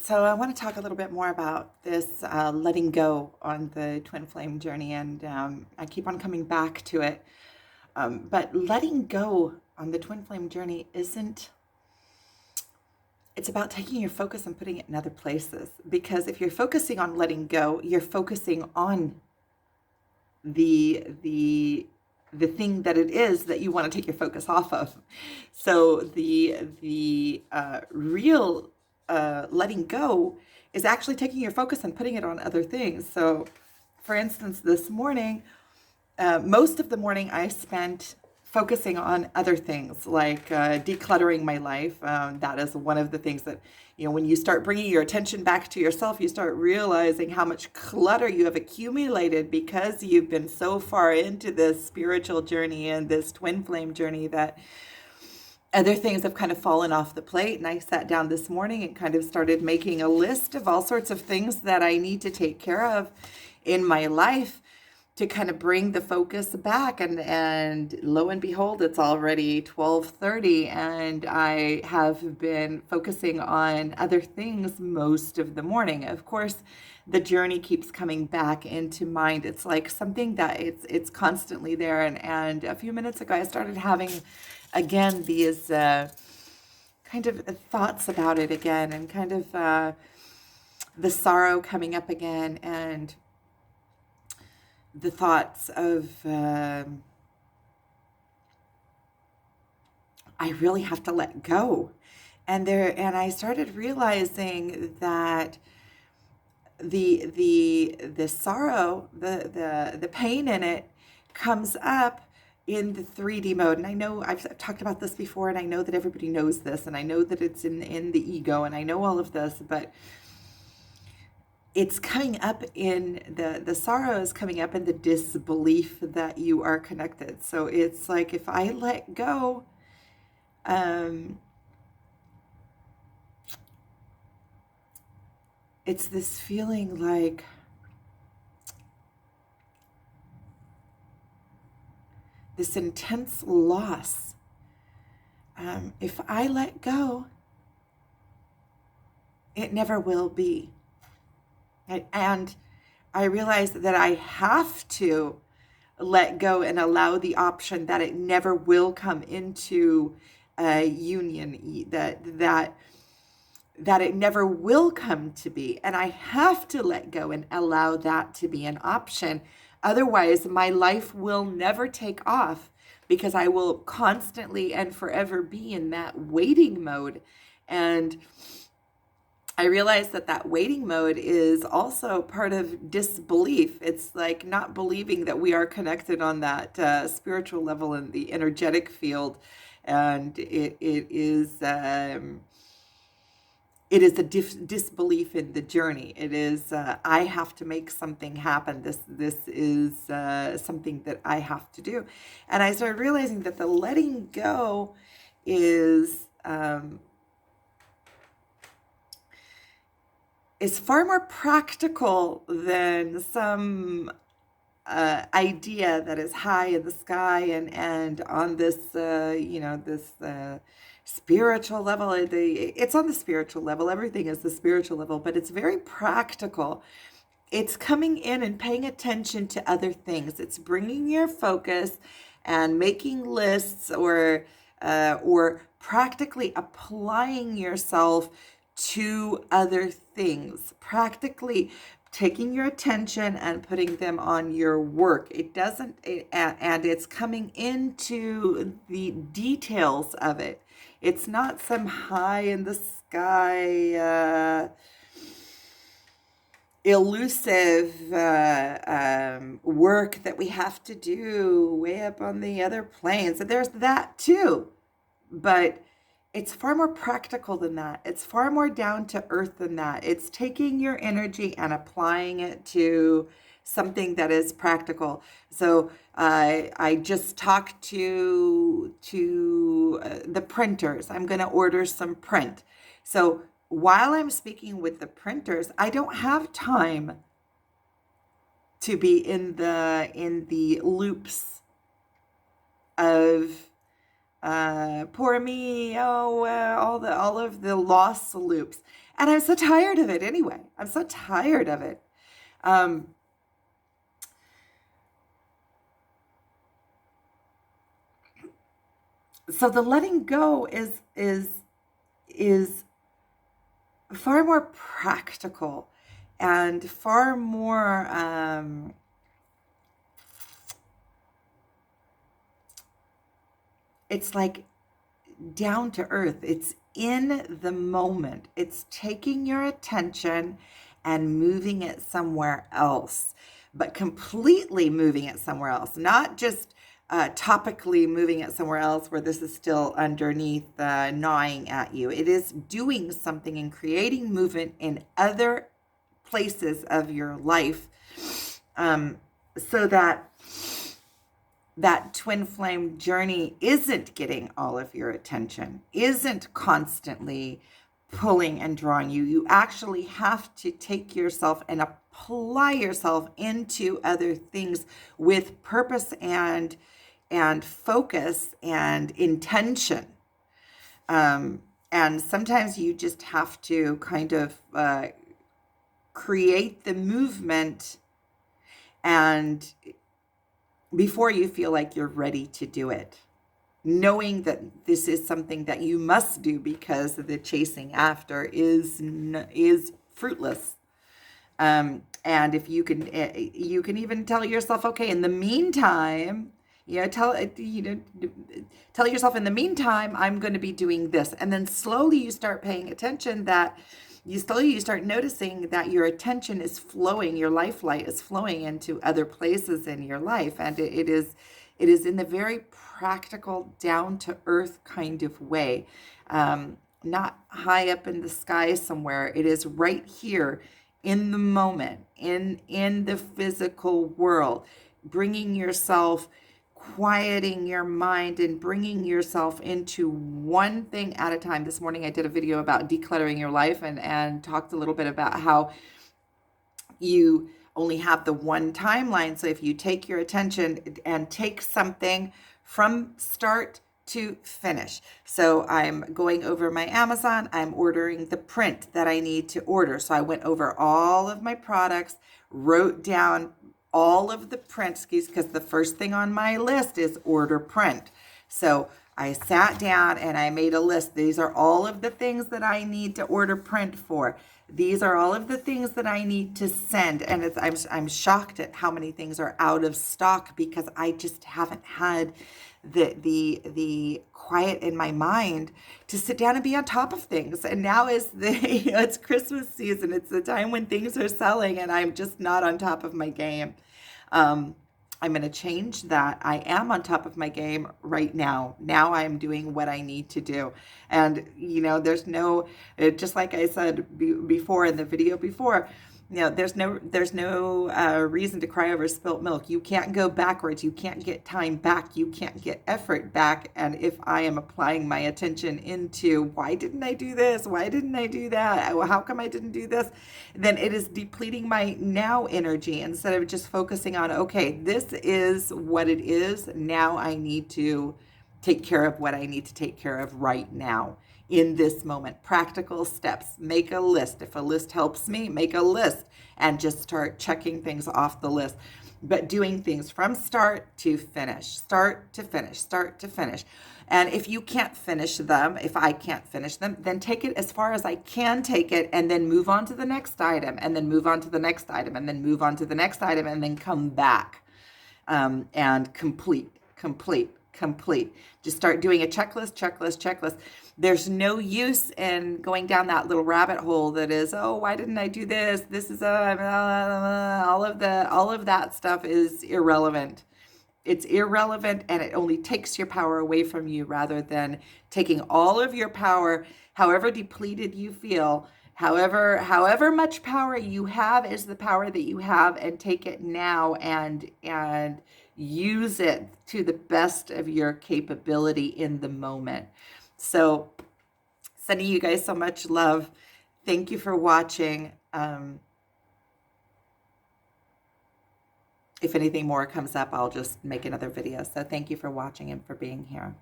So I want to talk a little bit more about this letting go on the twin flame journey, and I keep on coming back to it. But letting go on the twin flame journey isn't. It's about taking your focus and putting it in other places. Because if you're focusing on letting go, you're focusing on the thing that it is that you want to take your focus off of. So the real letting go is actually taking your focus and putting it on other things. So, for instance, this morning, most of the morning I spent focusing on other things like decluttering my life. That is one of the things that, when you start bringing your attention back to yourself, you start realizing how much clutter you have accumulated because you've been so far into this spiritual journey and this twin flame journey that other things have kind of fallen off the plate. And I sat down this morning and kind of started making a list of all sorts of things that I need to take care of in my life to kind of bring the focus back. And lo and behold, it's already 12:30 and I have been focusing on other things most of the morning. Of course, the journey keeps coming back into mind. It's like something that it's constantly there. And a few minutes ago, I started having again these kind of thoughts about it again, and kind of the sorrow coming up again, and the thoughts of I really have to let go. And I started realizing that the sorrow, the pain in it comes up in the 3D mode. And I know I've talked about this before, and I know that everybody knows this, and I know that it's in the ego, and I know all of this, but it's coming up in the sorrow is coming up in the disbelief that you are connected. So it's like, if I let go, it's this feeling like this intense loss. If I let go, it never will be. And I realized that I have to let go and allow the option that it never will come into a union, that it never will come to be. And I have to let go and allow that to be an option. Otherwise, my life will never take off, because I will constantly and forever be in that waiting mode. And I realized that waiting mode is also part of disbelief. It's like not believing that we are connected on that spiritual level in the energetic field, and it is a disbelief in the journey. It is I have to make something happen. This is something that I have to do, and I started realizing that the letting go is far more practical than some idea that is high in the sky and on this this spiritual level. It's on the spiritual level. Everything is the spiritual level, but it's very practical. It's coming in and paying attention to other things. It's bringing your focus and making lists, or practically applying yourself to other things, practically taking your attention and putting them on your work. And it's coming into the details of it. It's not some high in the sky, elusive work that we have to do way up on the other planes. And there's that too. But it's far more practical than that. It's far more down to earth than that. It's taking your energy and applying it to something that is practical. So I just talked to the printers. I'm going to order some print. So while I'm speaking with the printers, I don't have time to be in the loops of poor me, all of the loss loops. And I'm so tired of it anyway. I'm so tired of it. So the letting go is far more practical and far more it's like down to earth. It's in the moment. It's taking your attention and moving it somewhere else, but completely moving it somewhere else, not just topically moving it somewhere else where this is still underneath gnawing at you. It is doing something and creating movement in other places of your life, so that that twin flame journey isn't getting all of your attention, isn't constantly pulling and drawing you. You actually have to take yourself and apply yourself into other things with purpose and focus and intention. And sometimes you just have to kind of create the movement and before you feel like you're ready to do it, knowing that this is something that you must do because the chasing after is fruitless. And if you can even tell yourself, okay, in the meantime, tell yourself, in the meantime, I'm going to be doing this. And then slowly you start paying attention that you start noticing that your attention is flowing, your life light is flowing into other places in your life. And it is in the very practical, down to earth kind of way, not high up in the sky somewhere. It is right here in the moment, in the physical world, bringing yourself, quieting your mind and bringing yourself into one thing at a time. This morning I did a video about decluttering your life and talked a little bit about how you only have the one timeline. So if you take your attention and take something from start to finish. So I'm going over my Amazon, I'm ordering the print that I need to order. So I went over all of my products, wrote down all of the prints, because the first thing on my list is order print. So I sat down and I made a list. These are all of the things that I need to order print for. These are all of the things that I need to send. And I'm shocked at how many things are out of stock because I just haven't had the quiet in my mind to sit down and be on top of things. And now is it's Christmas season. It's the time when things are selling and I'm just not on top of my game. I'm going to change that. I am on top of my game right now. Now I'm doing what I need to do. And, there's no, just like I said before in the video before, there's no reason to cry over spilt milk. You can't go backwards. You can't get time back. You can't get effort back. And if I am applying my attention into why didn't I do this? Why didn't I do that? How come I didn't do this? Then it is depleting my now energy instead of just focusing on, okay, this is what it is. Now I need to take care of what I need to take care of right now. In this moment, practical steps, make a list. If a list helps me, make a list and just start checking things off the list, but doing things from start to finish, start to finish, start to finish. And if you can't finish them, if I can't finish them, then take it as far as I can take it and then move on to the next item and then move on to the next item and then move on to the next item and then come back and complete. Just start doing a checklist. There's no use in going down that little rabbit hole that is, oh, why didn't I do this? This is all of that stuff is irrelevant. It's irrelevant and it only takes your power away from you rather than taking all of your power, however depleted you feel, however much power you have is the power that you have, and take it now and use it to the best of your capability in the moment. So sending you guys so much love. Thank you for watching. If anything more comes up, I'll just make another video. So thank you for watching and for being here.